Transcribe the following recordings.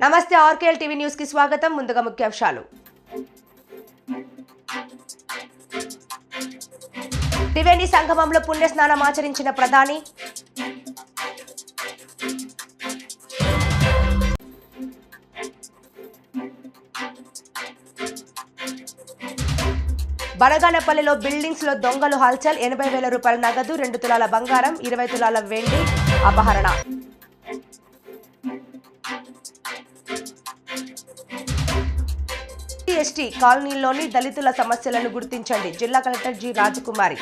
నమస్తే ఆర్కేఎల్ TV news కి స్వాగతం. ముందుగా ముఖ్యాంశాలు. త్రివేణి సంగమంలో పుణ్యస్నానం ఆచరించిన ప్రధాని. బనగానపల్లిలో బిల్డింగ్స్ లో దొంగలు హల్చల్. 80,000 రూపాయల నగదు, 2 తులాల బంగారం, 20 తులాల వెండి అపహరణ. ఎస్టీ కాలనీలోని దళితుల సమస్యలను గుర్తించండి. జిల్లా collector G Rajakumari.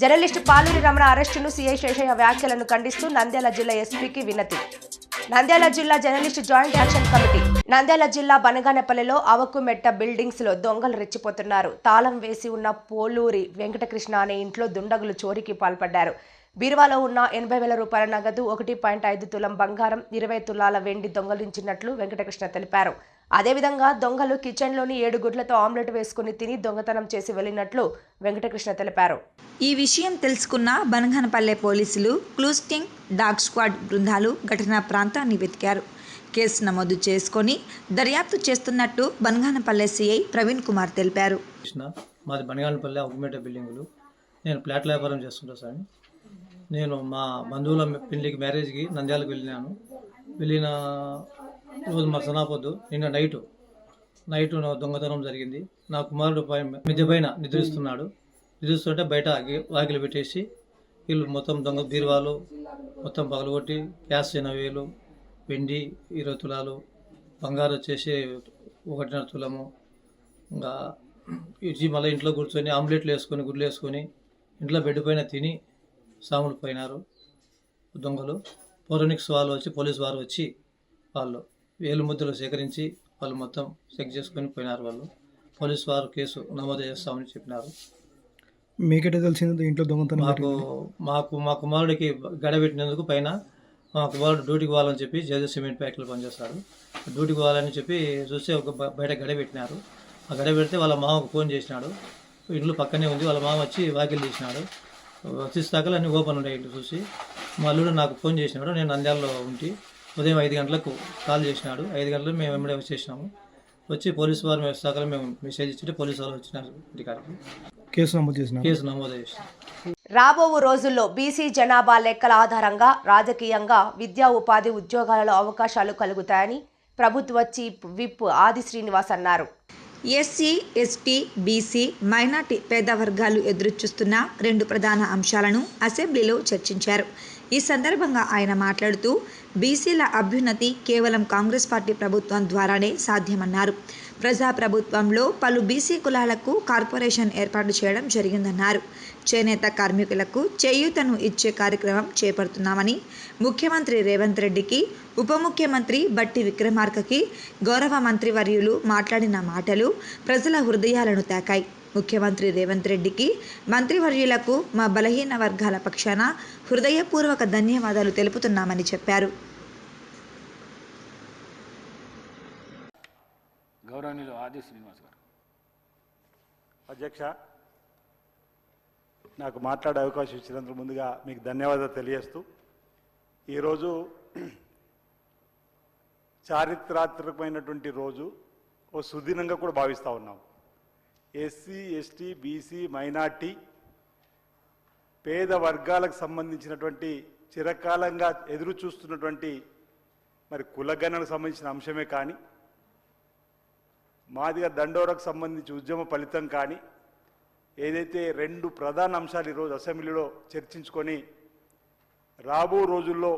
Journalist Paluri Ramana అరెస్టును సీఐ శేషయ్య వ్యాఖ్యలను ఖండిస్తూ నంద్యాల జిల్లా ఎస్పీకి వినతి. నంద్యాల జిల్లా journalist joint action committee. Nandyal జిల్లా బనగానపల్లిలో అవకుమెట్ట బిల్డింగ్స్ లో దొంగలు రెచ్చిపోతున్నారు. తాళం వేసి ఉన్న పోలూరి వెంకటకృష్ణ అనే ఇంట్లో దుండగులు చోరీకి పాల్పడ్డారు. బీరువాలో ఉన్న 80,000 రూపాయల నగదు, 1.5 తులం బంగారం, 20 తులాల వెండి దొంగలించినట్లు వెంకటకృష్ణ తెలిపారు. అదేవిధంగా దొంగలు కిచెన్లోని 7 గుడ్లతో ఆమ్లెట్ వేసుకుని తిని దొంగతనం చేసి వెళ్లినట్లు వెంకటకృష్ణ తెలిపారు. ఈ విషయం తెలుసుకున్న బనగానపల్లె పోలీసులు క్లూస్టింగ్ డాగ్ స్క్వాడ్ బృందాలు ఘటనా ప్రాంతాన్ని వెతికారు. కేసు నమోదు చేసుకొని దర్యాప్తు చేస్తున్నట్టు బనగానపల్లె సిఐ ప్రవీణ్ కుమార్ తెలిపారు. మాది బనగానపల్లె అవకుమెట్ట బిల్డింగులు. నేను ఫ్లాట్ల వ్యాపారం చేస్తుంటా సార్. నేను మా బంధువుల పెళ్లికి మ్యారేజ్కి నంద్యాలకు వెళ్ళినాను. వెళ్ళిన రోజు మరుసనాపొద్దు నిన్న నైటు దొంగతనం జరిగింది. నా కుమారుడు మిద్దె పైన నిద్రిస్తుంటే బయట వాకిలు పెట్టేసి వీళ్ళు మొత్తం దొంగ బీరువాలు మొత్తం పగలగొట్టి క్యాష్ 80,000, వెండి 20 తులాలు, బంగారు వచ్చేసి 1.5 తులము. ఇంకా ఇచ్చి మళ్ళీ ఇంట్లో కూర్చొని ఆమ్లెట్లు వేసుకొని గుడ్లు వేసుకొని ఇంట్లో బెడ్ పైన తిని సాములు పోయినారు దొంగలు. ఫోరెనిక్స్ వాళ్ళు వచ్చి పోలీసు వారు వచ్చి వాళ్ళు వేలు ముద్దలు సేకరించి వాళ్ళు మొత్తం చెక్ చేసుకొని పోయినారు. వాళ్ళు పోలీసు వారు కేసు నమోదు చేస్తామని చెప్పినారు. మీకెట తెలిసింది ఇంట్లో దొంగతనం? మా కుమారుడికి గడబెట్టినందుకు పైన మా కుమారుడు డ్యూటీకి పోవాలని చెప్పి జేజే సిమెంట్ ఫ్యాక్టరీలో పనిచేస్తారు. డ్యూటీకి పోవాలని చెప్పి చూస్తే ఒక బయట గడబెట్టినారు. ఆ గడబెడితే వాళ్ళ మామకు ఫోన్ చేసినాడు. ఇల్లు పక్కనే ఉంది. వాళ్ళ మామ వచ్చి వాకిలు తీసినాడు. తీస్తాకలు అన్నీ ఓపెన్ ఉన్నాయి. ఇంటి చూసి మా అల్లుడు నాకు ఫోన్ చేసినాడు. నేను నంద్యాలలో ఉండి ఉదయం 5 గంటలకు కాల్ చేసినాడు. 5 గంటలకు మేము వెంబడే వచ్చేసినాము. వచ్చి పోలీసు వారు వేస్తాకలు మేము మెసేజ్ ఇచ్చి పోలీసు వాళ్ళు వచ్చినారు ఇంటికాడికి. కేసు నమోదు చేసినాం. రాబో రోజుల్లో బీసీ జనాభా లెక్కల ఆధారంగా రాజకీయంగా, విద్యా ఉపాధి, ఉద్యోగాలలో అవకాశాలు కలుగుతాయని ప్రభుత్వ చీఫ్ విప్ ఆది శ్రీనివాస్ అన్నారు. ఎస్సీ, ఎస్టీ, బీసీ, మైనార్టీ పేద వర్గాలు ఎదురుచూస్తున్న 2 ప్రధాన అంశాలను అసెంబ్లీలో చర్చించారు. ఈ సందర్భంగా ఆయన మాట్లాడుతూ బీసీల అభ్యున్నతి కేవలం కాంగ్రెస్ పార్టీ ప్రభుత్వం ద్వారానే సాధ్యమన్నారు. ప్రజాప్రభుత్వంలో పలు బీసీ కులాలకు కార్పొరేషన్ ఏర్పాటు చేయడం జరిగిందన్నారు. చేనేత కార్మికులకు చేయూతను ఇచ్చే కార్యక్రమం చేపడుతున్నామని, ముఖ్యమంత్రి రేవంత్ రెడ్డికి, ఉప ముఖ్యమంత్రి బట్టి విక్రమార్కకి గౌరవ మంత్రివర్యులు మాట్లాడిన మాటలు ప్రజల హృదయాలను తాకాయి. ముఖ్యమంత్రి రేవంత్ రెడ్డికి, మంత్రివర్యులకు మా బలహీన వర్గాల పక్షాన హృదయపూర్వక ధన్యవాదాలు తెలుపుతున్నామని చెప్పారు. గౌరవనీయులు ఆది శ్రీనివాస్ గారు. అధ్యక్ష, నాకు మాట్లాడే అవకాశం ఇచ్చినందుకు ముందుగా మీకు ధన్యవాదాలు తెలియజేస్తూ, ఈరోజు చారిత్రాత్మకమైనటువంటి రోజు, ఓ సుదినంగా కూడా భావిస్తూ ఉన్నాం. ఎస్సీ, ఎస్టీ, బీసీ, మైనార్టీ పేద వర్గాలకు సంబంధించినటువంటి చిరకాలంగా ఎదురు చూస్తున్నటువంటి మరి కులగణనకు సంబంధించిన అంశమే కానీ, మాదిగ దండోరకు సంబంధించి ఉద్యమ ఫలితం కానీ, ఏదైతే 2 ప్రధాన అంశాలు ఈరోజు అసెంబ్లీలో చర్చించుకొని రాబో రోజుల్లో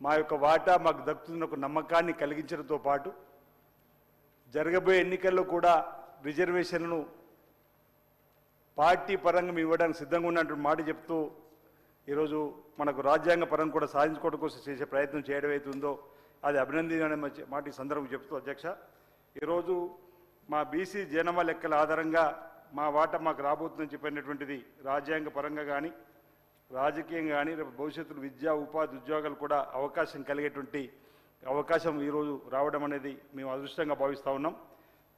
మా యొక్క వాటా మాకు దక్కుతున్న ఒక నమ్మకాన్ని కలిగించడంతో పాటు జరగబోయే ఎన్నికల్లో కూడా రిజర్వేషన్లను పార్టీ పరంగా మేము ఇవ్వడానికి సిద్ధంగా ఉన్నటువంటి మాట చెప్తూ ఈరోజు మనకు రాజ్యాంగ పరంగా కూడా సాధించుకోవడం కోసం చేసే ప్రయత్నం చేయడం అవుతుందో అది అభినందనీయమైన మాట ఈ సందర్భం చెప్తూ, అధ్యక్ష, ఈరోజు మా బీసీ జనాభా లెక్కల ఆధారంగా మా వాటా మాకు రాబోతుందని చెప్పినటువంటిది రాజ్యాంగ పరంగా కానీ, రాజకీయంగా కానీ, రేపు భవిష్యత్తులో విద్యా ఉపాధి ఉద్యోగాలు కూడా అవకాశం కలిగేటువంటి అవకాశం ఈరోజు రావడం అనేది మేము అదృష్టంగా భావిస్తూ ఉన్నాం.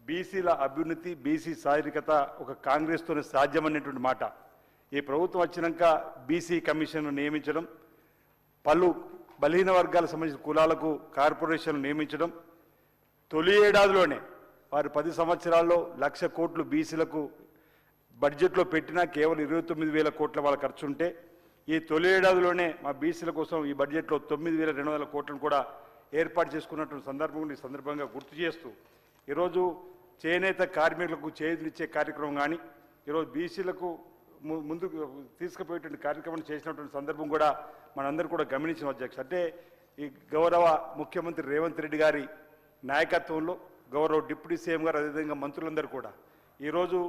బీసీల అభ్యున్నతి, బీసీ సాధికారత ఒక కాంగ్రెస్తోనే సాధ్యమనేటువంటి మాట ఈ ప్రభుత్వం వచ్చినాక బీసీ కమిషన్ను నియమించడం, పలు బలహీన వర్గాలకు సంబంధించిన కులాలకు కార్పొరేషన్లు నియమించడం, తొలి ఏడాదిలోనే వారు 10 సంవత్సరాల్లో 1,00,000 కోట్లు బీసీలకు బడ్జెట్లో పెట్టినా కేవలం 29,000 కోట్ల వాళ్ళ ఖర్చు ఉంటే, ఈ తొలి ఏడాదిలోనే మా బీసీల కోసం ఈ బడ్జెట్లో 9,200 కోట్లను కూడా ఏర్పాటు చేసుకున్నటువంటి సందర్భంగా గుర్తు చేస్తూ ఈరోజు చేనేత కార్మికులకు చేతులిచ్చే కార్యక్రమం కానీ, ఈరోజు బీసీలకు ముందుకు తీసుకుపోయేటువంటి కార్యక్రమం చేసినటువంటి సందర్భం కూడా మనందరూ కూడా గమనించిన అధ్యక్ష. అంటే ఈ గౌరవ ముఖ్యమంత్రి రేవంత్ రెడ్డి గారి నాయకత్వంలో గౌరవ డిప్యూటీ సీఎం గారు అదేవిధంగా మంత్రులందరూ కూడా ఈరోజు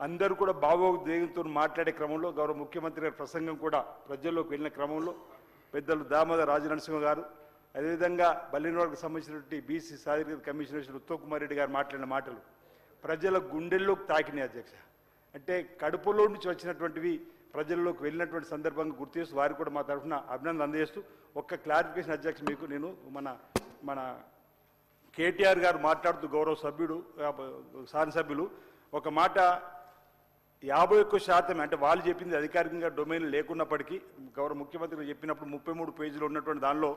అందరూ కూడా భావోద్వేగంతో మాట్లాడే క్రమంలో గౌరవ ముఖ్యమంత్రి గారి ప్రసంగం కూడా ప్రజల్లోకి వెళ్ళిన క్రమంలో పెద్దలు దామోదర్ రాజనరసింహ గారు అదేవిధంగా బలహీన వర్గాలకు సంబంధించినటువంటి బీసీ సాధికారత కమిషనర్ ఉత్తమ్ కుమార్ రెడ్డి గారు మాట్లాడిన మాటలు ప్రజల గుండెల్లోకి తాకినాయి అధ్యక్ష. అంటే కడుపులో నుంచి వచ్చినటువంటివి ప్రజల్లోకి వెళ్ళినటువంటి సందర్భంగా గుర్తు చేస్తూ వారికి కూడా మా తరఫున అభినందన అందజేస్తూ ఒక్క క్లారిఫికేషన్ అధ్యక్ష మీకు నేను మన కేటీఆర్ గారు మాట్లాడుతూ గౌరవ సభ్యుడు శాసనసభ్యులు ఒక మాట 51% అంటే వాళ్ళు చెప్పింది అధికారికంగా డొమైన్ లేకున్నప్పటికీ గౌరవ ముఖ్యమంత్రి చెప్పినప్పుడు 33 పేజీలు ఉన్నటువంటి దానిలో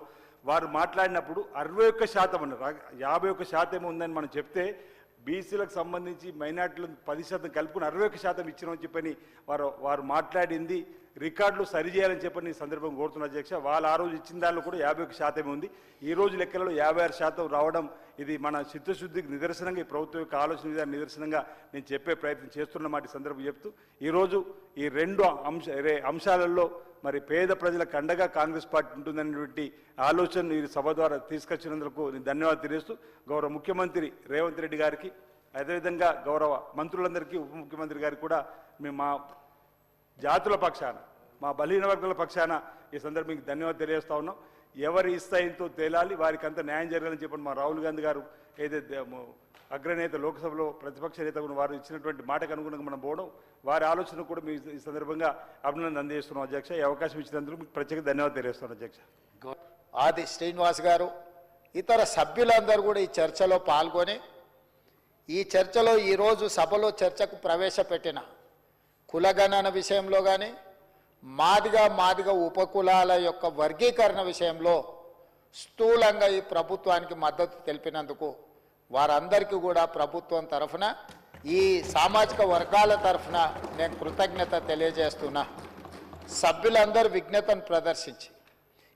వారు మాట్లాడినప్పుడు 61% అన్నారు. 51% ఉందని మనం చెప్తే బీసీలకు సంబంధించి మైనార్టీలకు 10% కలుపుకుని 61% ఇచ్చినామని చెప్పని వారు మాట్లాడింది రికార్డులు సరిచేయాలని చెప్పని ఈ సందర్భం కోరుతున్న అధ్యక్ష. వాళ్ళు ఆ రోజు ఇచ్చిన దానిలో కూడా 51% ఉంది. ఈ రోజు లెక్కలలో 56% రావడం ఇది మన చిత్తశుద్ధికి నిదర్శనంగా, ఈ ప్రభుత్వం యొక్క ఆలోచన విధానం నిదర్శనంగా నేను చెప్పే ప్రయత్నం చేస్తున్న మాట ఈ సందర్భం చెప్తూ ఈరోజు ఈ 2 అంశాలలో మరి పేద ప్రజలకు అండగా కాంగ్రెస్ పార్టీ ఉంటుందనేటువంటి ఆలోచన ఈ సభ ద్వారా తీసుకొచ్చినందుకు నేను ధన్యవాదాలు తెలియజేస్తూ గౌరవ ముఖ్యమంత్రి రేవంత్ రెడ్డి గారికి అదేవిధంగా గౌరవ మంత్రులందరికీ ఉప ముఖ్యమంత్రి గారికి కూడా మేము మా జాతుల పక్షాన మా బలహీన వర్గాల పక్షాన ఈ సందర్భంగా ధన్యవాదాలు తెలియజేస్తా ఉన్నాం. ఎవరి స్థాయితో తేలాలి, వారికి అంతా న్యాయం జరగాలని చెప్పండి మా రాహుల్ గాంధీ గారు ఏదైతే అగ్రనేత లోక్సభలో ప్రతిపక్ష నేత వారు ఇచ్చినటువంటి మాటకు అనుగుణంగా మనం పోవడం వారి ఆలోచన కూడా మీ ఈ సందర్భంగా అభినందన అందజేస్తున్నాం అధ్యక్ష. ఈ అవకాశం ఇచ్చినందుకు మీకు ప్రత్యేక ధన్యవాదాలు తెలియజేస్తున్నాను అధ్యక్ష. ఆది శ్రీనివాస్ గారు ఇతర సభ్యులందరూ కూడా ఈ చర్చలో పాల్గొని ఈ చర్చలో ఈరోజు సభలో చర్చకు ప్రవేశపెట్టిన కులగణన విషయంలో కానీ మాదిగ ఉపకులాల యొక్క వర్గీకరణ విషయంలో స్థూలంగా ఈ ప్రభుత్వానికి మద్దతు తెలిపినందుకు వారందరికీ కూడా ప్రభుత్వం తరఫున ఈ సామాజిక వర్గాల తరఫున నేను కృతజ్ఞత తెలియజేస్తున్నా. సభ్యులందరూ విజ్ఞతను ప్రదర్శించి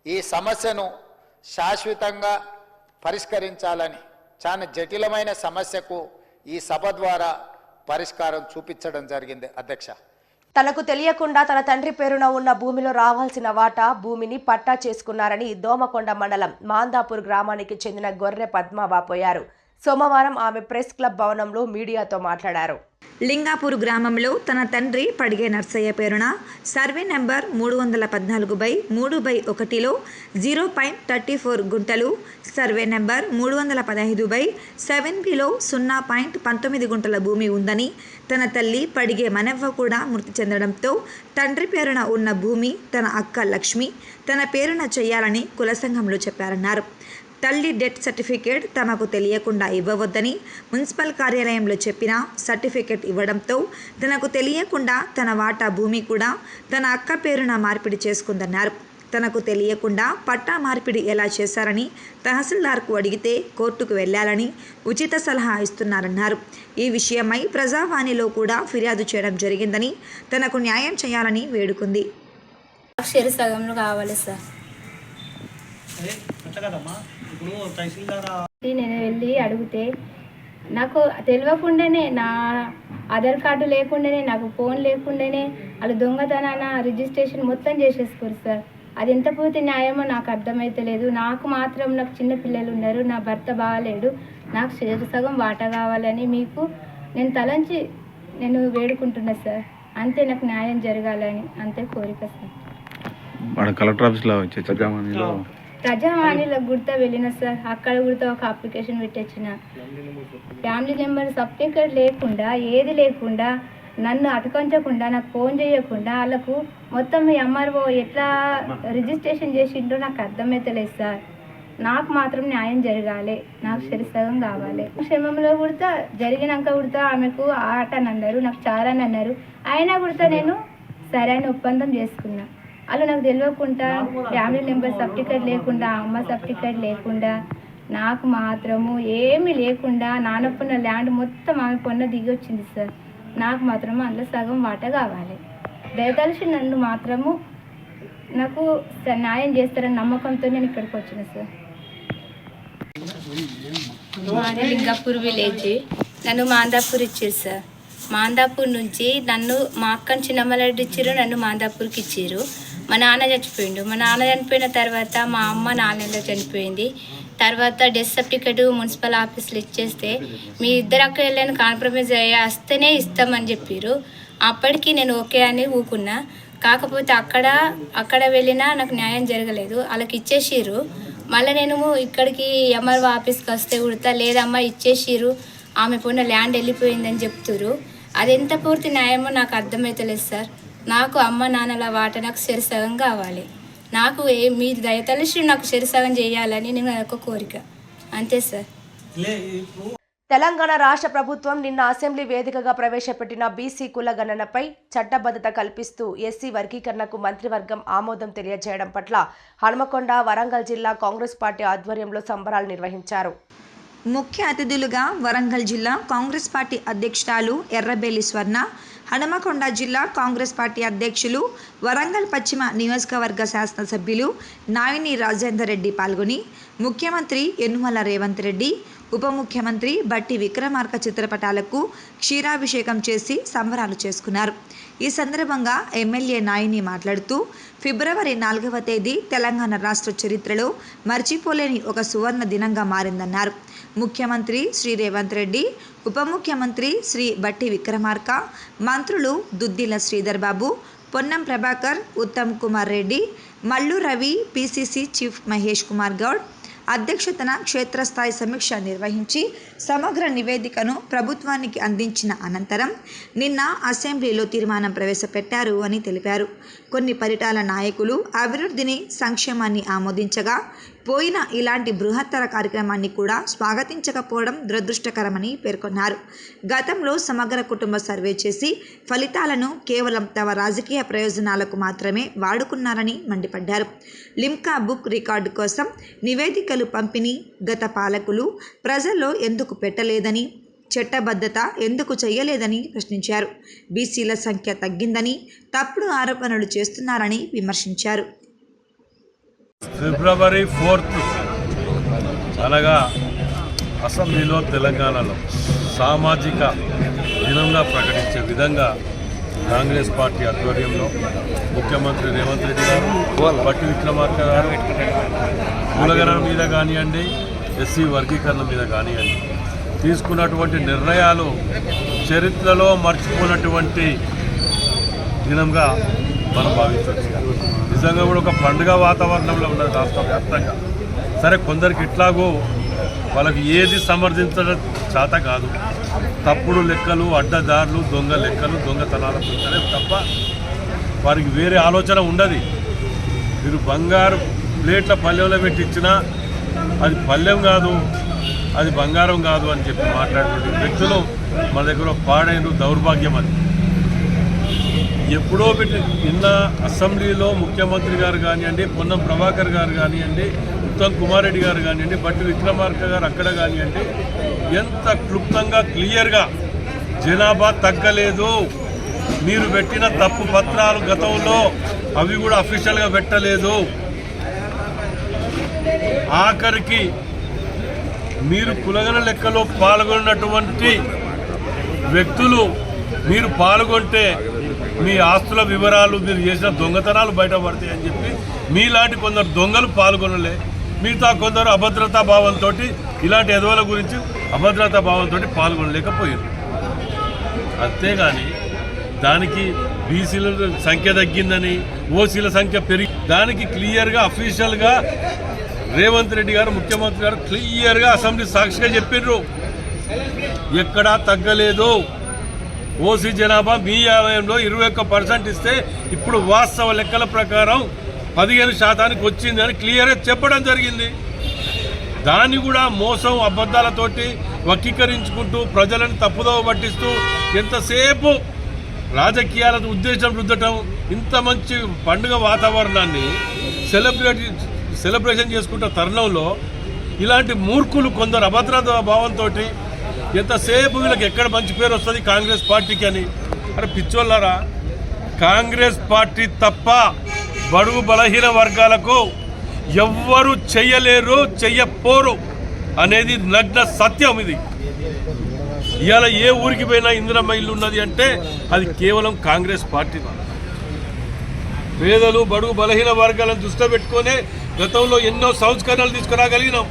ఈ సమస్యను శాశ్వతంగా పరిష్కరించాలని, చాలా జటిలమైన సమస్యకు ఈ సభ ద్వారా పరిష్కారం చూపించడం జరిగింది అధ్యక్ష. తనకు తెలియకుండా తన తండ్రి పేరున ఉన్న భూమిలో రావాల్సిన వాటా భూమిని పట్టా చేసుకున్నారని దోమకొండ మండలం మాందాపూర్ గ్రామానికి చెందిన గొర్రె పద్మ వాపోయారు. సోమవారం ఆమె ప్రెస్ క్లబ్ భవనంలో మీడియాతో మాట్లాడారు. లింగాపూర్ గ్రామంలో తన తండ్రి పడిగే నర్సయ్య పేరున సర్వే నెంబర్ 314/3/1లో 0.34 గుంటలు, సర్వే నెంబర్ 315/7Bలో 0.19 గుంటల భూమి ఉందని, తన తల్లి పడిగే మనవ్వ కూడా మృతి చెందడంతో తండ్రి పేరున ఉన్న భూమి తన అక్క లక్ష్మి తన పేరున చేయాలని కుల సంఘంలో చెప్పారన్నారు. తల్లి డెత్ సర్టిఫికేట్ తమకు తెలియకుండా ఇవ్వవద్దని మున్సిపల్ కార్యాలయంలో చెప్పినా సర్టిఫికేట్ ఇవ్వడంతో తనకు తెలియకుండా తన వాటా భూమి కూడా తన అక్క పేరున మార్పిడి చేసుకుందన్నారు. తనకు తెలియకుండా పట్టా మార్పిడి ఎలా చేశారని తహసీల్దార్కు అడిగితే కోర్టుకు వెళ్లాలని ఉచిత సలహా ఇస్తున్నారన్నారు. ఈ విషయమై ప్రజావాణిలో కూడా ఫిర్యాదు చేయడం జరిగిందని, తనకు న్యాయం చేయాలని వేడుకుంది. సగంలో కావాలి సార్. నేను వెళ్ళి అడిగితే నాకు తెలియకుండానే, నా ఆధార్ కార్డు లేకుండానే, నాకు ఫోన్ లేకుండానే వాళ్ళు దొంగతనాన రిజిస్ట్రేషన్ మొత్తం చేసేసుకోరు సార్. అది ఎంత పూర్తి న్యాయమో నాకు అర్థమైతలేదు. నాకు మాత్రం నాకు చిన్న పిల్లలు ఉన్నారు, నా భర్త బాగాలేడు, నాకు సగం వాటా కావాలని మీకు నేను తలంచి నేను వేడుకుంటున్నా సార్. అంతే, నాకు న్యాయం జరగాలని అంతే కోరిక సార్. కలెక్టర్ ఆఫీస్లో ప్రజావాణిలో గుర్తా వెళ్ళిన సార్. అక్కడ గుర్తా ఒక అప్లికేషన్ పెట్టొచ్చిన. ఫ్యామిలీ నెంబర్ సర్టిఫికేట్ లేకుండా, ఏది లేకుండా, నన్ను అటకొంచకుండా, నాకు ఫోన్ చేయకుండా వాళ్ళకు మొత్తం మీ ఎంఆర్ఓ ఎట్లా రిజిస్ట్రేషన్ చేసిండ్రో నాకు అర్థమైతలేదు సార్. నాకు మాత్రం న్యాయం జరగాలి, నాకు సరిసగం కావాలి. క్షేమంలో కుడతా జరిగినాక కుడతా ఆమెకు ఆట అని అన్నారు, నాకు చారని అన్నారు. అయినా కుడతా నేను సరే అని ఒప్పందం చేసుకున్నా. వాళ్ళు నాకు తెలియకుండా ఫ్యామిలీ మెంబర్ సర్టిఫికేట్ లేకుండా, అమ్మ సర్టిఫికేట్ లేకుండా, నాకు మాత్రము ఏమీ లేకుండా నాన్నకున్న ల్యాండ్ మొత్తం ఆమె పొన్న దిగి వచ్చింది సార్. నాకు మాత్రము అందులో సగం వాటా కావాలి. దయతలిసి నన్ను మాత్రము నాకు న్యాయం చేస్తారని నమ్మకంతో నేను ఇక్కడికి వచ్చిన సార్. మాది లింగాపూర్ విలేజ్. నన్ను మాందాపూర్ ఇచ్చారు సార్. మాందాపూర్ నుంచి నన్ను మా అక్కని చిన్నమ్మలడ్డి ఇచ్చారు, నన్ను మాందాపూర్కి ఇచ్చారు. మా నాన్న చచ్చిపోయిండు. మా నాన్న చనిపోయిన తర్వాత మా అమ్మ 4 నెలలు చనిపోయింది. తర్వాత డెత్ సర్టిఫికేట్ మున్సిపల్ ఆఫీస్లో ఇచ్చేస్తే మీ ఇద్దరు అక్కలను కాంప్రమైజ్ వస్తేనే ఇస్తామని చెప్పారు. అప్పటికి నేను ఓకే అని ఊకున్నా. కాకపోతే అక్కడ వెళ్ళినా నాకు న్యాయం జరగలేదు. వాళ్ళకి ఇచ్చేసిర్రు. మళ్ళీ నేను ఇక్కడికి ఎంఆర్ఓ ఆఫీస్కి వస్తే కుడతా లేదమ్మా ఇచ్చేసిర్రు, ఆమె పోయిన ల్యాండ్ వెళ్ళిపోయిందని చెప్తున్నారు. అది ఎంత పూర్తి న్యాయమో నాకు అర్థమవుతలేదు సార్. నాకు అమ్మ నాన్నల వాట నాకు శరిసగం కావాలి. నాకు మీరు దయతలిసి నాకు శరిసగం చేయాలని నేను ఒక కోరిక, అంతే సార్. తెలంగాణ రాష్ట్ర ప్రభుత్వం నిన్న అసెంబ్లీ వేదికగా ప్రవేశపెట్టిన బీసీ కుల గణనపై చట్టబద్ధత కల్పిస్తూ ఎస్సీ వర్గీకరణకు మంత్రివర్గం ఆమోదం తెలియజేయడం పట్ల హనుమకొండ, వరంగల్ జిల్లా కాంగ్రెస్ పార్టీ ఆధ్వర్యంలో సంబరాలు నిర్వహించారు. ముఖ్య అతిథులుగా వరంగల్ జిల్లా కాంగ్రెస్ పార్టీ అధ్యక్షురాలు ఎర్రబెల్లి స్వర్ణ, హనుమకొండ జిల్లా కాంగ్రెస్ పార్టీ అధ్యక్షులు, వరంగల్ పశ్చిమ నియోజకవర్గ శాసనసభ్యులు నాయిని రాజేందర్ రెడ్డి పాల్గొని ముఖ్యమంత్రి యనుమల రేవంత్ రెడ్డి, ఉప ముఖ్యమంత్రి బట్టి విక్రమార్క చిత్రపటాలకు క్షీరాభిషేకం చేసి సంబరాలు చేసుకున్నారు. ఈ సందర్భంగా ఎమ్మెల్యే నాయిని మాట్లాడుతూ ఫిబ్రవరి 4వ తేదీ తెలంగాణ రాష్ట్ర చరిత్రలో మర్చిపోలేని ఒక సువర్ణ దినంగా మారిందన్నారు. ముఖ్యమంత్రి శ్రీ రేవంత్ రెడ్డి, ఉప ముఖ్యమంత్రి శ్రీ బట్టి విక్రమార్క, మంత్రులు దుద్దిల శ్రీధర్ బాబు, పొన్నం ప్రభాకర్, ఉత్తమ్ కుమార్ రెడ్డి, మల్లు రవి, పిసిసి చీఫ్ మహేష్ కుమార్ గౌడ్ అధ్యక్షతన క్షేత్రస్థాయి సమీక్ష నిర్వహించి సమగ్ర నివేదికను ప్రభుత్వానికి అందించిన అనంతరం నిన్న అసెంబ్లీలో తీర్మానం ప్రవేశపెట్టారు అని తెలిపారు. కొన్ని పరిటాల నాయకులు అభివృద్ధిని, సంక్షేమాన్ని ఆమోదించగా పోయిన ఇలాంటి బృహత్తర కార్యక్రమాన్ని కూడా స్వాగతించకపోవడం దురదృష్టకరమని పేర్కొన్నారు. గతంలో సమగ్ర కుటుంబ సర్వే చేసి ఫలితాలను కేవలం తమ రాజకీయ ప్రయోజనాలకు మాత్రమే వాడుకున్నారని మండిపడ్డారు. లిమ్కా బుక్ రికార్డు కోసం నివేదికలు పంపిణీ గత పాలకులు ప్రజల్లో ఎందుకు పెట్టలేదని, చట్టబద్ధత ఎందుకు చేయలేదని ప్రశ్నించారు. బీసీల సంఖ్య తగ్గిందని తప్పుడు ఆరోపణలు చేస్తున్నారని విమర్శించారు. ఫిబ్రవరి 4th అనగా అసెంబ్లీలో తెలంగాణలో సామాజిక దినంగా ప్రకటించే విధంగా కాంగ్రెస్ పార్టీ ఆధ్వర్యంలో ముఖ్యమంత్రి రేవంత్ రెడ్డి గారు, బట్టి విక్రమార్క గారు కులగణన మీద కానివ్వండి, ఎస్సీ వర్గీకరణ మీద కానివ్వండి తీసుకున్నటువంటి నిర్ణయాలు చరిత్రలో మర్చిపోయినటువంటి దినంగా మనం భావించవచ్చు. నిజంగా కూడా ఒక పండుగ వాతావరణంలో ఉన్నది రాష్ట్ర వ్యాప్తంగా. సరే, కొందరికి ఎట్లాగో వాళ్ళకి ఏది సమర్థించడం చేత కాదు. తప్పుడు లెక్కలు, అడ్డదారులు, దొంగ లెక్కలు, దొంగతనాలు పెట్టలేదు తప్ప వారికి వేరే ఆలోచన ఉండదు. మీరు బంగారు ప్లేట్ల పల్లెంలో పెట్టించినా అది పల్లెం కాదు, అది బంగారం కాదు అని చెప్పి మాట్లాడేటువంటి వ్యక్తులు మన దగ్గర పాడైన దౌర్భాగ్యం. అది ఎప్పుడో పెట్టి నిన్న అసెంబ్లీలో ముఖ్యమంత్రి గారు కానివ్వండి, పొన్నం ప్రభాకర్ గారు కానివ్వండి, ఉత్తమ్ కుమార్ రెడ్డి గారు కానివ్వండి, బట్టి విక్రమార్క గారు అక్కడ కానివ్వండి ఎంత క్లుప్తంగా క్లియర్గా జనాభా తగ్గలేదు, మీరు పెట్టిన తప్పు పత్రాలు గతంలో అవి కూడా అఫీషియల్గా పెట్టలేదు, ఆఖరికి మీరు కులగణన లెక్కలో పాల్గొన్నటువంటి వ్యక్తులు మీరు పాల్గొంటే మీ ఆస్తుల వివరాలు, మీరు చేసిన దొంగతనాలు బయటపడతాయి అని చెప్పి మీలాంటి కొందరు దొంగలు పాల్గొనలే. మిగతా కొందరు అభద్రతా భావంతో ఇలాంటి ఎదవల గురించి అభద్రతా భావంతో పాల్గొనలేకపోయారు. అంతేగాని దానికి బీసీల సంఖ్య తగ్గిందని, ఓసీల సంఖ్య పెరిగి దానికి క్లియర్గా అఫీషియల్గా రేవంత్ రెడ్డి గారు, ముఖ్యమంత్రి గారు క్లియర్గా అసెంబ్లీ సాక్షిగా చెప్పారు, ఎక్కడా తగ్గలేదు. ఓసీ జనాభా మీ ఆదాయంలో 21% ఇస్తే ఇప్పుడు వాస్తవ లెక్కల ప్రకారం 15% వచ్చింది అని క్లియర్గా చెప్పడం జరిగింది. దాన్ని కూడా మోసం, అబద్ధాలతోటి వక్రీకరించుకుంటూ ప్రజలను తప్పుదోవ పట్టిస్తూ ఎంతసేపు రాజకీయాల ఉద్దేశం రుద్దటం, ఇంత మంచి పండుగ వాతావరణాన్ని సెలబ్రేషన్ చేసుకుంటున్న తరుణంలో ఇలాంటి మూర్ఖులు కొందరు అభద్రతా భావంతో ఎంతసేపు వీళ్ళకి ఎక్కడ మంచి పేరు వస్తుంది కాంగ్రెస్ పార్టీకి అని. అరే పిచ్చోళ్ళారా, కాంగ్రెస్ పార్టీ తప్ప బడుగు బలహీన వర్గాలకు ఎవ్వరు చెయ్యలేరు, చెయ్యపోరు అనేది నగ్న సత్యం. ఇది ఇవాళ ఏ ఊరికి పోయినా ఇందిరమ్మ ఇల్లు ఉన్నది అంటే అది కేవలం కాంగ్రెస్ పార్టీ. పేదలు బడుగు బలహీన వర్గాలను దృష్టిలో పెట్టుకునే గతంలో ఎన్నో సంస్కరణలు తీసుకురాగలిగినాం.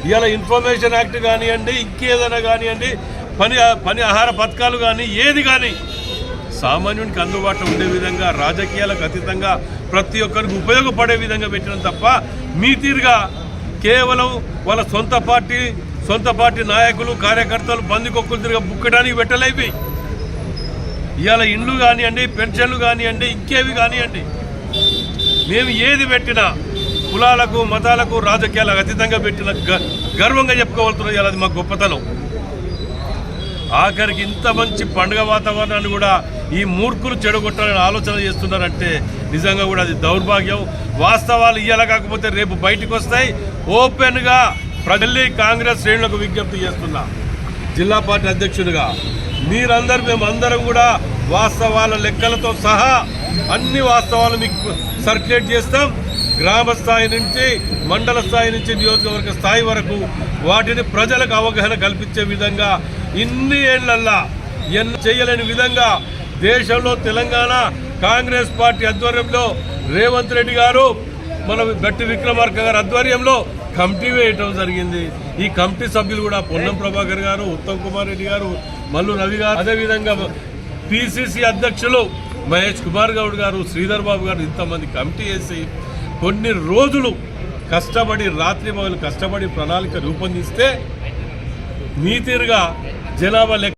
ఇవాళ ఇన్ఫర్మేషన్ యాక్ట్ కానివ్వండి, ఇంకేదైనా కానివ్వండి, పని ఆహార పథకాలు కానీ ఏది కానీ సామాన్యునికి అందుబాటులో ఉండే విధంగా, రాజకీయాలకు అతీతంగా ప్రతి ఒక్కరికి ఉపయోగపడే విధంగా పెట్టడం తప్ప మీ తీరుగా కేవలం వాళ్ళ సొంత పార్టీ నాయకులు కార్యకర్తలు బందికొక్కులు తిరిగి బుక్కడానికి పెట్టలేవి. ఇవాళ ఇండ్లు కానివ్వండి, పెన్షన్లు కానివ్వండి, ఇంకేవి కానివ్వండి, మేము ఏది పెట్టినా కులాలకు మతాలకు రాజకీయాలకు అతీతంగా పెట్టిన గర్వంగా చెప్పుకోవాల్సిన ఇవాళ అది మా గొప్పతనం. ఆఖరికి ఇంత మంచి పండుగ వాతావరణాన్ని కూడా ఈ మూర్ఖులు చెడగొట్టాలని ఆలోచన చేస్తున్నారంటే నిజంగా కూడా అది దౌర్భాగ్యం. వాస్తవాలు ఇయ్యాల కాకపోతే రేపు బయటకు వస్తాయి. ఓపెన్గా ప్రజల్ని కాంగ్రెస్ శ్రేణులకు విజ్ఞప్తి చేస్తున్నా, జిల్లా పార్టీ అధ్యక్షుడిగా మేమందరం కూడా వాస్తవాల లెక్కలతో సహా అన్ని వాస్తవాలు మీకు సర్క్యులేట్ చేస్తాం. గ్రామ స్థాయి నుంచి మండల స్థాయి నుంచి నియోజకవర్గ స్థాయి వరకు వాటిని ప్రజలకు అవగాహన కల్పించే విధంగా ఇన్ని ఏళ్లల్లా చేయలేని విధంగా దేశంలో తెలంగాణ కాంగ్రెస్ పార్టీ ఆధ్వర్యంలో రేవంత్ రెడ్డి గారు, మన గట్టి విక్రమార్క గారి ఆధ్వర్యంలో కమిటీ వేయటం జరిగింది. ఈ కమిటీ సభ్యులు కూడా పొన్నం ప్రభాకర్ గారు, ఉత్తమ్ కుమార్ రెడ్డి గారు, మల్లు రవి గారు, అదేవిధంగా పిసిసి అధ్యక్షులు మహేష్ కుమార్ గౌడ్ గారు, శ్రీధర్ బాబు గారు, ఇంతమంది కమిటీ వేసి కొన్ని రోజులు కష్టపడి రాత్రి పగలు కష్టపడి ప్రణాళిక రూపొందిస్తే మీ తీరుగా జనాభా లెక్క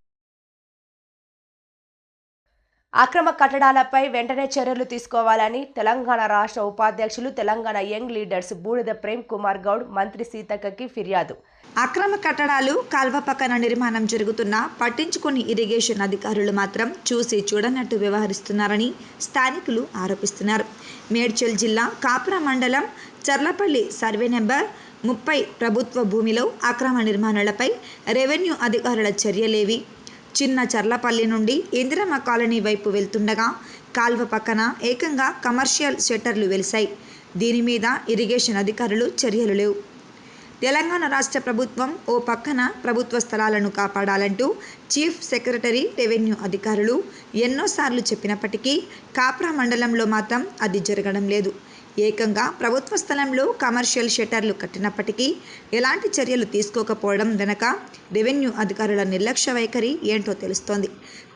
అక్రమ కట్టడాలపై వెంటనే చర్యలు తీసుకోవాలని తెలంగాణ రాష్ట్ర ఉపాధ్యక్షులు, తెలంగాణ యంగ్ లీడర్స్ బూడిద ప్రేమ్ కుమార్ గౌడ్ మంత్రి సీతక్కకి ఫిర్యాదు. అక్రమ కట్టడాలు కాల్వ పక్కన నిర్మాణం జరుగుతున్నా పట్టించుకుని ఇరిగేషన్ అధికారులు మాత్రం చూసి చూడనట్టు వ్యవహరిస్తున్నారని స్థానికులు ఆరోపిస్తున్నారు. మేడ్చల్ జిల్లా కాప్రా మండలం చర్లపల్లి సర్వే నెంబర్ 30 ప్రభుత్వ భూమిలో అక్రమ నిర్మాణాలపై రెవెన్యూ అధికారుల చర్యలేవి. చిన్న చర్లపల్లి నుండి ఇందిరమ్మ కాలనీ వైపు వెళ్తుండగా కాల్వ పక్కన ఏకంగా కమర్షియల్ షట్టర్లు వెలిశాయి. దీని మీద ఇరిగేషన్ అధికారులు చర్యలు లేవు. తెలంగాణ రాష్ట్ర ప్రభుత్వం ఓ పక్కన ప్రభుత్వ స్థలాలను కాపాడాలంటూ చీఫ్ సెక్రటరీ రెవెన్యూ అధికారులు ఎన్నోసార్లు చెప్పినప్పటికీ కాప్రా మండలంలో మాత్రం అది జరగడం లేదు. ఏకంగా ప్రభుత్వ స్థలంలో కమర్షియల్ షట్టర్లు కట్టినప్పటికీ ఎలాంటి చర్యలు తీసుకోకపోవడం వెనక రెవెన్యూ అధికారుల నిర్లక్ష్య వైఖరి ఏంటో తెలుస్తోంది.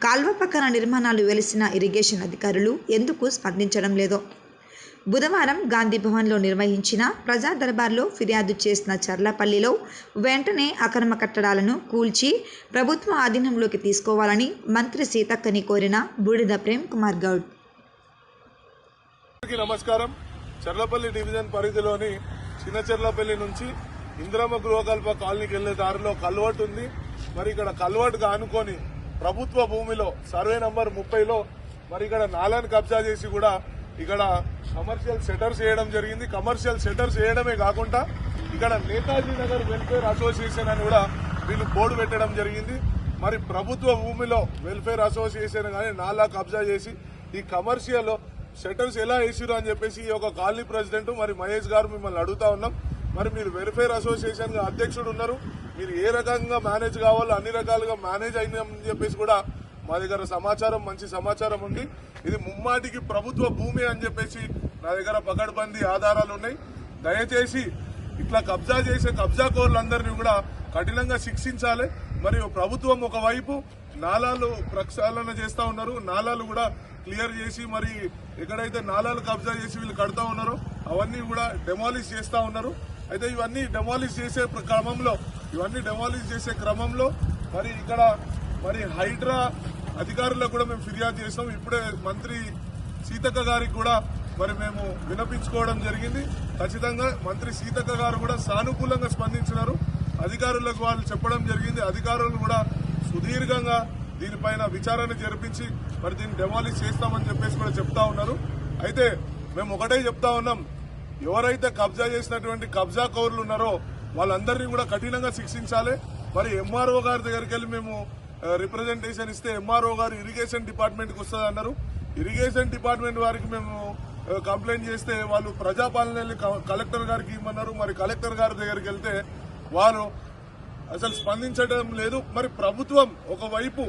కాల్వ పక్కన నిర్మాణాలు వెలిసిన ఇరిగేషన్ అధికారులు ఎందుకు స్పందించడం లేదో. బుధవారం గాంధీ భవన్లో నిర్వహించిన ప్రజా దర్బార్లో ఫిర్యాదు చేసిన చర్లపల్లిలో వెంటనే అక్రమ కట్టడాలను కూల్చి ప్రభుత్వ ఆధీనంలోకి తీసుకోవాలని మంత్రి సీతక్కని కోరిన బూడిద ప్రేమ్ కుమార్ గౌడ్. నమస్కారం. చర్లపల్లి డివిజన్ పరిధిలోని చిన్న చర్లపల్లి నుంచి ఇందిరమ్మ గృహకల్ప కాలనీకి వెళ్లే దారిలో కల్వర్ట్ ఉంది. మరి ఇక్కడ కల్వర్ట్ ఆనుకొని ప్రభుత్వ భూమిలో సర్వే నంబర్ 30లో మరి ఇక్కడ నాలాన్ని కబ్జా చేసి కూడా ఇక్కడ కమర్షియల్ షట్టర్స్ వేయడం జరిగింది. కమర్షియల్ షట్టర్స్ వేయడమే కాకుండా ఇక్కడ నేతాజీ నగర్ వెల్ఫేర్ అసోసియేషన్ అని కూడా వీళ్ళు బోర్డు పెట్టడం జరిగింది. మరి ప్రభుత్వ భూమిలో వెల్ఫేర్ అసోసియేషన్ కానీ నాలా కబ్జా చేసి ఈ కమర్షియల్ షట్టర్స్ ఎలా వేసిరు అని చెప్పేసి ఈ యొక్క కాలనీ ప్రెసిడెంట్ మరి మహేష్ గారు మిమ్మల్ని అడుగుతా ఉన్నాం. మరి మీరు వెల్ఫేర్ అసోసియేషన్ అధ్యక్షుడు ఉన్నారు, మీరు ఏ రకంగా మేనేజ్ కావాలో అన్ని రకాలుగా మేనేజ్ అయిందని చెప్పేసి కూడా మా దగ్గర సమాచారం, మంచి సమాచారం ఉంది. ఇది ముమ్మాటికి ప్రభుత్వ భూమి అని చెప్పేసి నా దగ్గర పకడ్బందీ ఆధారాలు ఉన్నాయి. దయచేసి ఇట్లా కబ్జా చేసే కబ్జాకోర్లందరినీ కూడా కఠినంగా శిక్షించాలి. మరియు ప్రభుత్వం ఒకవైపు నాలాలు ప్రక్షాళన చేస్తా ఉన్నారు, నాలాలు కూడా క్లియర్ చేసి మరి ఎక్కడైతే నాలాలు కబ్జా చేసి వీళ్ళు కడతా ఉన్నారో అవన్నీ కూడా డెమాలిష్ చేస్తా ఉన్నారు. అయితే ఇవన్నీ డెమాలిష్ చేసే క్రమంలో మరి ఇక్కడ మరి హైడ్రా అధికారులకు కూడా మేము ఫిర్యాదు చేస్తాం. ఇప్పుడే మంత్రి సీతక్క గారికి కూడా మరి మేము వినపించుకోవడం జరిగింది. ఖచ్చితంగా మంత్రి సీతక్క గారు కూడా సానుకూలంగా స్పందించినారు. అధికారులకు వాళ్ళు చెప్పడం జరిగింది. అధికారులు కూడా సుదీర్ఘంగా దీనిపైన విచారణ జరిపించి మరి దీన్ని డెమాలిష్ చేస్తామని చెప్పేసి కూడా చెప్తా ఉన్నారు. అయితే మేము ఒకటే చెప్తా ఉన్నాం, ఎవరైతే కబ్జా చేసినటువంటి కబ్జా కౌరులు ఉన్నారో వాళ్ళందరినీ కూడా కఠినంగా శిక్షించాలి. మరి ఎంఆర్ఓ గారి దగ్గరికి వెళ్ళి మేము రిప్రజెంటేషన్ ఇస్తే ఎంఆర్ఓ గారు ఇరిగేషన్ డిపార్ట్మెంట్కి వస్తుంది అన్నారు. ఇరిగేషన్ డిపార్ట్మెంట్ వారికి మేము కంప్లైంట్ చేస్తే వాళ్ళు ప్రజాపాలన వెళ్ళి కలెక్టర్ గారికి ఇవ్వమన్నారు. మరి కలెక్టర్ గారి దగ్గరికి వెళ్తే వాళ్ళు అసలు స్పందించడం లేదు. మరి ప్రభుత్వం ఒకవైపు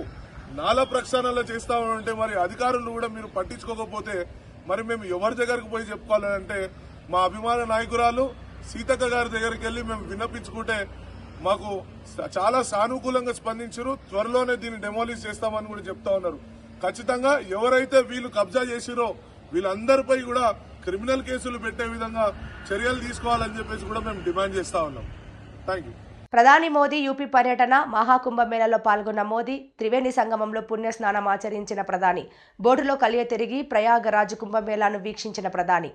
నాలా ప్రక్షాళన చేస్తా ఉంటే మరి అధికారులు కూడా మీరు పట్టించుకోకపోతే మరి మేము ఎవరి దగ్గరకు పోయి చెప్పుకోవాలంటే మా అభిమాన నాయకురాలు సీతక్క గారి దగ్గరికి వెళ్ళి మేము విన్నపించుకుంటే మాకు చాలా సానుకూలంగా స్పందించారు. త్వరలోనే దీన్ని డెమాలిష్ చేస్తామని కూడా చెప్తా ఉన్నారు. ఖచ్చితంగా ఎవరైతే వీళ్ళు కబ్జా చేసిరో వీళ్ళందరిపై కూడా క్రిమినల్ కేసులు పెట్టే విధంగా చర్యలు తీసుకోవాలని చెప్పేసి కూడా మేము డిమాండ్ చేస్తా ఉన్నాం. Thank you. ప్రధాని మోదీ యూపీ పర్యటన. మహాకుంభమేళలో పాల్గొన్న మోదీ త్రివేణి సంగమంలో పుణ్యస్నానం ఆచరించిన ప్రధాని. బోటులో కలియ తిరిగి ప్రయాగరాజ్ కుంభమేళాను వీక్షించిన ప్రధాని.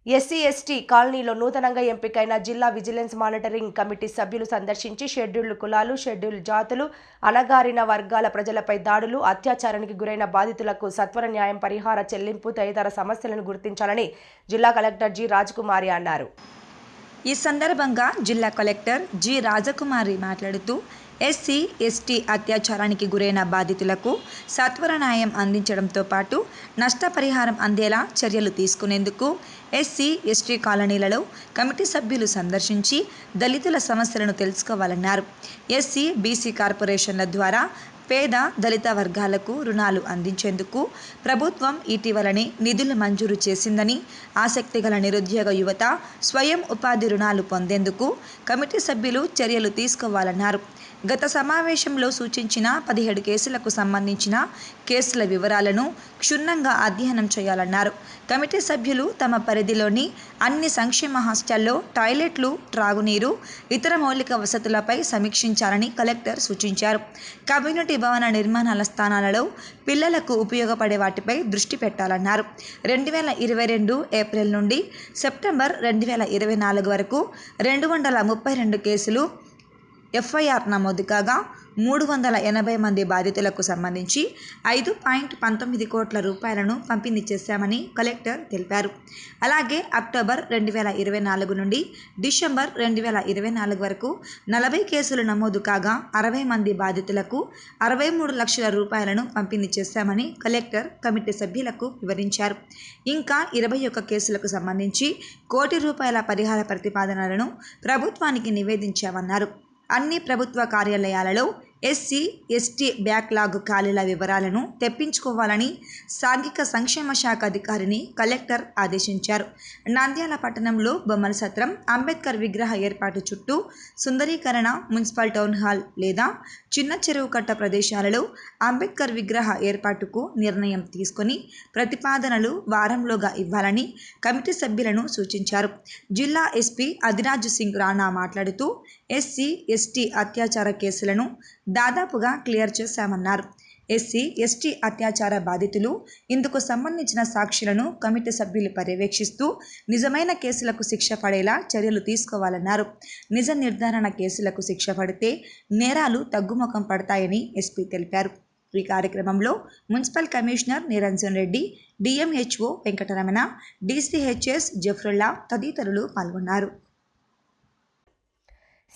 ఎస్సీ ఎస్టీ కాలనీలో నూతనంగా ఎంపికైన జిల్లా విజిలెన్స్ మానిటరింగ్ కమిటీ సభ్యులు సందర్శించి షెడ్యూల్డ్ కులాలు, షెడ్యూల్డ్ జాతులు, అణగారిన వర్గాల ప్రజలపై దాడులు, అత్యాచారానికి గురైన బాధితులకు సత్వర న్యాయం, పరిహార చెల్లింపు తదితర సమస్యలను గుర్తించాలని జిల్లా కలెక్టర్ జి రాజకుమారి అన్నారు. ఈ సందర్భంగా జిల్లా కలెక్టర్ జి రాజకుమారి మాట్లాడుతూ ఎస్సీ ఎస్టీ అత్యాచారానికి గురైన బాధితులకు సత్వర న్యాయం అందించడంతో పాటు నష్టపరిహారం అందేలా చర్యలు తీసుకునేందుకు ఎస్సీ ఎస్టీ కాలనీలలో కమిటీ సభ్యులు సందర్శించి దళితుల సమస్యలను తెలుసుకోవాలన్నారు. ఎస్సీ బీసీ కార్పొరేషన్ల ద్వారా పేద దళిత వర్గాలకు రుణాలు అందించేందుకు ప్రభుత్వం ఇటీవలనే నిధులు మంజూరు చేసిందని, ఆసక్తి గల నిరుద్యోగ యువత స్వయం ఉపాధి రుణాలు పొందేందుకు కమిటీ సభ్యులు చర్యలు తీసుకోవాలన్నారు. గత సమావేశంలో సూచించిన 17 కేసులకు సంబంధించిన కేసుల వివరాలను క్షుణ్ణంగా అధ్యయనం చేయాలన్నారు. కమిటీ సభ్యులు తమ పరిధిలోని అన్ని సంక్షేమ హాస్టల్లో టాయిలెట్లు, త్రాగునీరు, ఇతర మౌలిక వసతులపై సమీక్షించాలని కలెక్టర్ సూచించారు. కమ్యూనిటీ భవన నిర్మాణాల స్థానాలలో పిల్లలకు ఉపయోగపడే వాటిపై దృష్టి పెట్టాలన్నారు. 2022 ఏప్రిల్ నుండి సెప్టెంబర్ 2024 వరకు 232 కేసులు ఎఫ్ఐఆర్ నమోదు కాగా 380 మంది బాధితులకు సంబంధించి 5.19 కోట్ల రూపాయలను పంపిణీ చేశామని కలెక్టర్ తెలిపారు. అలాగే అక్టోబర్ 2024 నుండి డిసెంబర్ 2024 వరకు 40 కేసులు నమోదు కాగా 60 మంది బాధితులకు 63 లక్షల రూపాయలను పంపిణీ చేశామని కలెక్టర్ కమిటీ సభ్యులకు వివరించారు. ఇంకా 21 కేసులకు సంబంధించి ₹1 కోటి పరిహార ప్రతిపాదనలను ప్రభుత్వానికి నివేదించామన్నారు. అన్ని ప్రభుత్వ కార్యాలయాలలో ఎస్సీ ఎస్టీ బ్యాక్లాగ్ ఖాళీల వివరాలను తెప్పించుకోవాలని సాంఘిక సంక్షేమ శాఖ అధికారిని కలెక్టర్ ఆదేశించారు. నంద్యాల పట్టణంలో బొమ్మల సత్రం, అంబేద్కర్ విగ్రహ ఏర్పాటు చుట్టూ సుందరీకరణ, మున్సిపల్ టౌన్ హాల్ లేదా చిన్న చెరువు కట్ట ప్రదేశాలలో అంబేద్కర్ విగ్రహ ఏర్పాటుకు నిర్ణయం తీసుకొని ప్రతిపాదనలు వారంలోగా ఇవ్వాలని కమిటీ సభ్యులను సూచించారు. జిల్లా ఎస్పీ అదిరాజ్ సింగ్ రాణా మాట్లాడుతూ ఎస్సీ ఎస్టీ అత్యాచార కేసులను దాదాపుగా క్లియర్ చేశామన్నారు. ఎస్సీ ఎస్టీ అత్యాచార బాధితులు, ఇందుకు సంబంధించిన సాక్షులను కమిటీ సభ్యులు పర్యవేక్షిస్తూ నిజమైన కేసులకు శిక్ష పడేలా చర్యలు తీసుకోవాలన్నారు. నిజ నిర్ధారణ కేసులకు శిక్ష పడితే నేరాలు తగ్గుముఖం పడతాయని ఎస్పీ తెలిపారు. ఈ కార్యక్రమంలో municipal commissioner Niranjan Reddy, DMHO Venkataramana, DCHS Zafrulla తదితరులు పాల్గొన్నారు.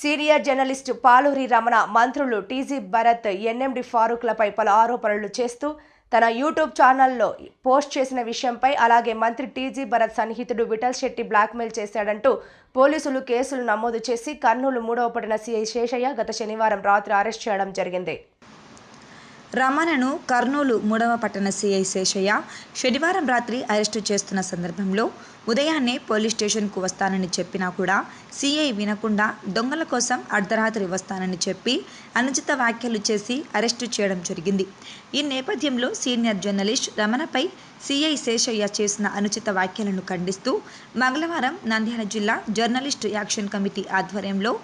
సీనియర్ జర్నలిస్టు పాలూరి రమణ మంత్రులు టీజీ భరత్, ఎన్ఎండి ఫారూక్లపై పలు ఆరోపణలు చేస్తూ తన యూట్యూబ్ ఛానల్లో పోస్ట్ చేసిన విషయంపై, అలాగే మంత్రి టీజీ భరత్ సన్నిహితుడు విఠల్ శెట్టి బ్లాక్మెయిల్ చేశాడంటూ పోలీసులు కేసులు నమోదు చేసి కర్నూలు 3వ పట్టణ సిఐ శేషయ్య గత శనివారం రాత్రి అరెస్ట్ చేయడం జరిగింది. రమణను కర్నూలు 3వ పట్టణ సిఐ శేషయ్య శనివారం రాత్రి అరెస్టు చేస్తున్న సందర్భంలో ఉదయాన్నే పోలీస్ స్టేషన్కు వస్తానని చెప్పినా కూడా సిఐ వినకుండా దొంగల కోసం అర్ధరాత్రి వస్తానని చెప్పి అనుచిత వ్యాఖ్యలు చేసి అరెస్టు చేయడం జరిగింది. ఈ నేపథ్యంలో సీనియర్ జర్నలిస్ట్ రమణపై సిఐ శేషయ్య చేసిన అనుచిత వ్యాఖ్యలను ఖండిస్తూ మంగళవారం నంద్యాల జిల్లా జర్నలిస్టు యాక్షన్ కమిటీ ఆధ్వర్యంలో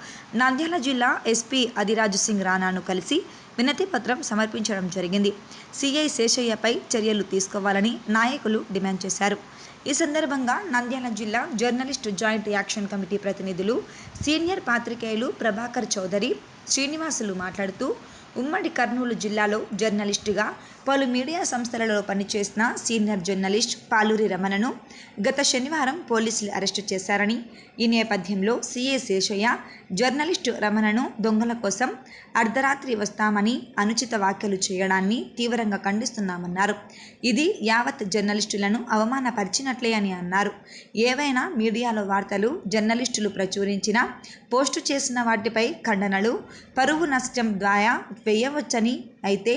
నంద్యాల జిల్లా ఎస్పీ అదిరాజ్ సింగ్ రాణాను కలిసి వినతి పత్రం సమర్పించడం జరిగింది. సిఐ శేషయ్యపై చర్యలు తీసుకోవాలని నాయకులు డిమాండ్ చేశారు. ఈ సందర్భంగా నంద్యాల జిల్లా జర్నలిస్టు జాయింట్ యాక్షన్ కమిటీ ప్రతినిధులు సీనియర్ పాత్రికేయులు ప్రభాకర్ చౌదరి, శ్రీనివాసులు మాట్లాడుతూ ఉమ్మడి కర్నూలు జిల్లాలో జర్నలిస్టుగా పలు మీడియా సంస్థలలో పనిచేసిన సీనియర్ జర్నలిస్ట్ పాలూరి రమణను గత శనివారం పోలీసులు అరెస్టు చేశారని, ఈ నేపథ్యంలో సీఐ శేషయ్య జర్నలిస్టు రమణను దొంగల కోసం అర్ధరాత్రి వస్తామని అనుచిత వ్యాఖ్యలు చేయడాన్ని తీవ్రంగా ఖండిస్తున్నామన్నారు. ఇది యావత్ జర్నలిస్టులను అవమానపరిచినట్లే అని అన్నారు. ఏవైనా మీడియాలో వార్తలు జర్నలిస్టులు ప్రచురించిన, పోస్టు చేసిన వాటిపై ఖండనలు, పరువు నష్టం ద్వారా వేయవచ్చని, అయితే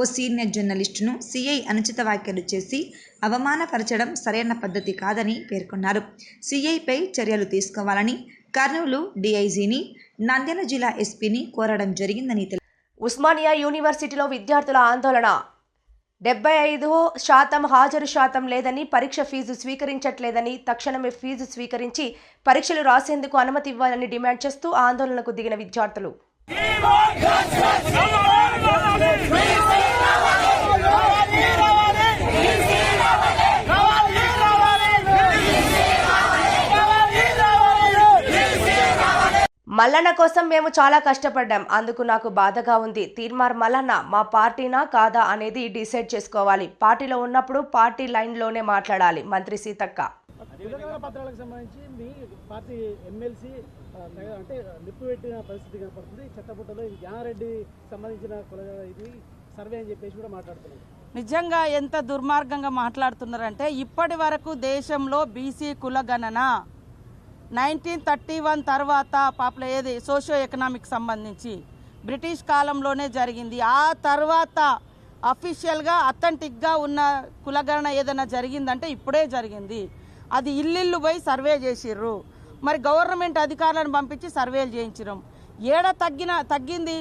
ఓ సీనియర్ జర్నలిస్టును సీఐ అనుచిత వ్యాఖ్యలు చేసి అవమానపరచడం సరైన పద్ధతి కాదని పేర్కొన్నారు. సీఐపై చర్యలు తీసుకోవాలని కర్నూలు డీఐజీని, నంద్యాల జిల్లా ఎస్పీని కోరడం జరిగిందని తెలిపారు. ఉస్మానియా యూనివర్సిటీలో విద్యార్థుల ఆందోళన 75% హాజరు శాతం లేదని, పరీక్ష ఫీజు స్వీకరించట్లేదని, తక్షణమే ఫీజు స్వీకరించి పరీక్షలు రాసేందుకు అనుమతి ఇవ్వాలని డిమాండ్ చేస్తూ ఆందోళనకు దిగిన విద్యార్థులు. మల్లన్న కోసం మేము చాలా కష్టపడ్డాం. అందుకు నాకు బాధగా ఉంది. తీర్మార్ మల్లన్న మా పార్టీనా కాదా అనేది డిసైడ్ చేసుకోవాలి. పార్టీలో ఉన్నప్పుడు పార్టీ లైన్లోనే మాట్లాడాలి. మంత్రి సీతక్క. పత్రాలకు సంబంధించి మీ పార్టీ ఎమ్మెల్సీ అంటే నిప్పు పెట్టిన పరిస్థితి కనపడుతుంది. చెత్తపుట్టలో జ్ఞానారెడ్డి సంబంధించిన ఇది సర్వే అని చెప్పేసి కూడా మాట్లాడుతున్నారు. నిజంగా ఎంత దుర్మార్గంగా మాట్లాడుతున్నారంటే, ఇప్పటి వరకు దేశంలో బీసీ కులగణన 1931 తర్వాత ఏది సోషియో ఎకనామిక్ సంబంధించి బ్రిటిష్ కాలంలోనే జరిగింది. ఆ తర్వాత అఫీషియల్గా అథెంటిక్గా ఉన్న కులగణన ఏదైనా జరిగిందంటే ఇప్పుడే జరిగింది. అది ఇల్లు పోయి సర్వే చేసిర్రు. మరి గవర్నమెంట్ అధికారులను పంపించి సర్వేలు చేయించడం తగ్గింది.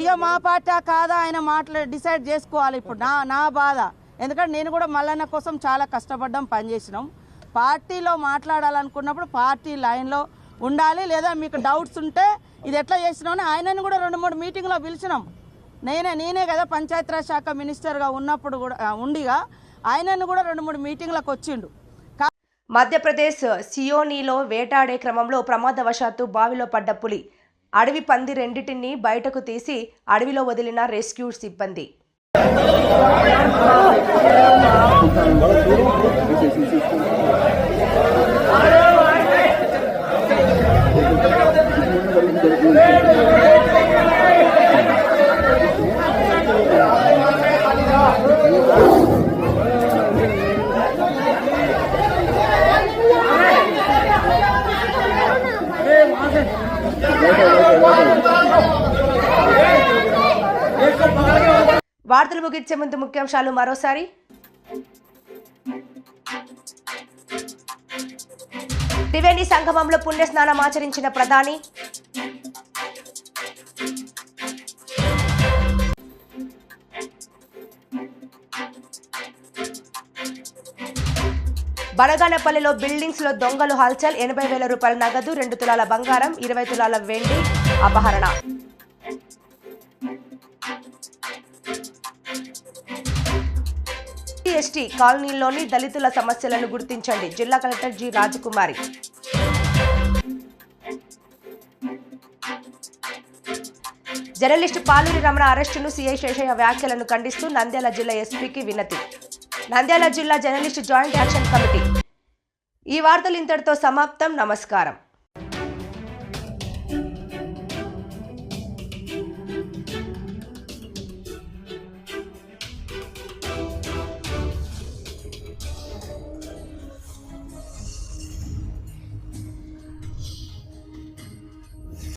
ఇక మా పార్టీ కాదా ఆయన డిసైడ్ చేసుకోవాలి. ఇప్పుడు నా బాధ, ఎందుకంటే నేను కూడా మల్లన్న కోసం చాలా కష్టపడ్డాం, పనిచేసినాం. పార్టీలో మాట్లాడాలనుకున్నప్పుడు పార్టీ లైన్లో ఉండాలి. లేదా మీకు డౌట్స్ ఉంటే ఇది ఎట్లా చేసినామని ఆయనను కూడా 2-3 మీటింగ్లో పిలిచినాం. నేనే కదా పంచాయతీరాజ్ శాఖ మినిస్టర్గా ఉన్నప్పుడు కూడా ఉండిగా ఆయనను కూడా 2-3 మీటింగ్లకు వచ్చిండు. మధ్యప్రదేశ్ సియోనీలో వేటాడే క్రమంలో ప్రమాదవశాత్తు బావిలో పడ్డ పులి, అడవి పంది రెండింటిని బయటకు తీసి అడవిలో వదిలిన రెస్క్యూ సిబ్బంది. వార్తలు ముగించే ముందు ముఖ్యాంశాలు మరోసారి. త్రివేణి సంగమంలో పుణ్యస్నానం ఆచరించిన ప్రధాని. బనగానపల్లిలో బిల్డింగ్స్ లో దొంగలు హల్చల్. 80,000 రూపాయల నగదు, 2 తులాల బంగారం, 20 తులాల వెండి అపహరణ. ఎస్టీ కాలనీలోని దళితుల సమస్యలను గుర్తించండి. జిల్లా collector G Rajakumari. Journalist Paluri Ramana అరెస్టును సీఐ శేషయ్య వ్యాఖ్యలను ఖండిస్తూ నంద్యాల జిల్లా ఎస్పీకి వినతి. నంద్యాల జిల్లా జర్నలిస్టు జాయింట్ యాక్షన్ కమిటీ. ఈ వార్తలు ఇంతటితో సమాప్తం. నమస్కారం.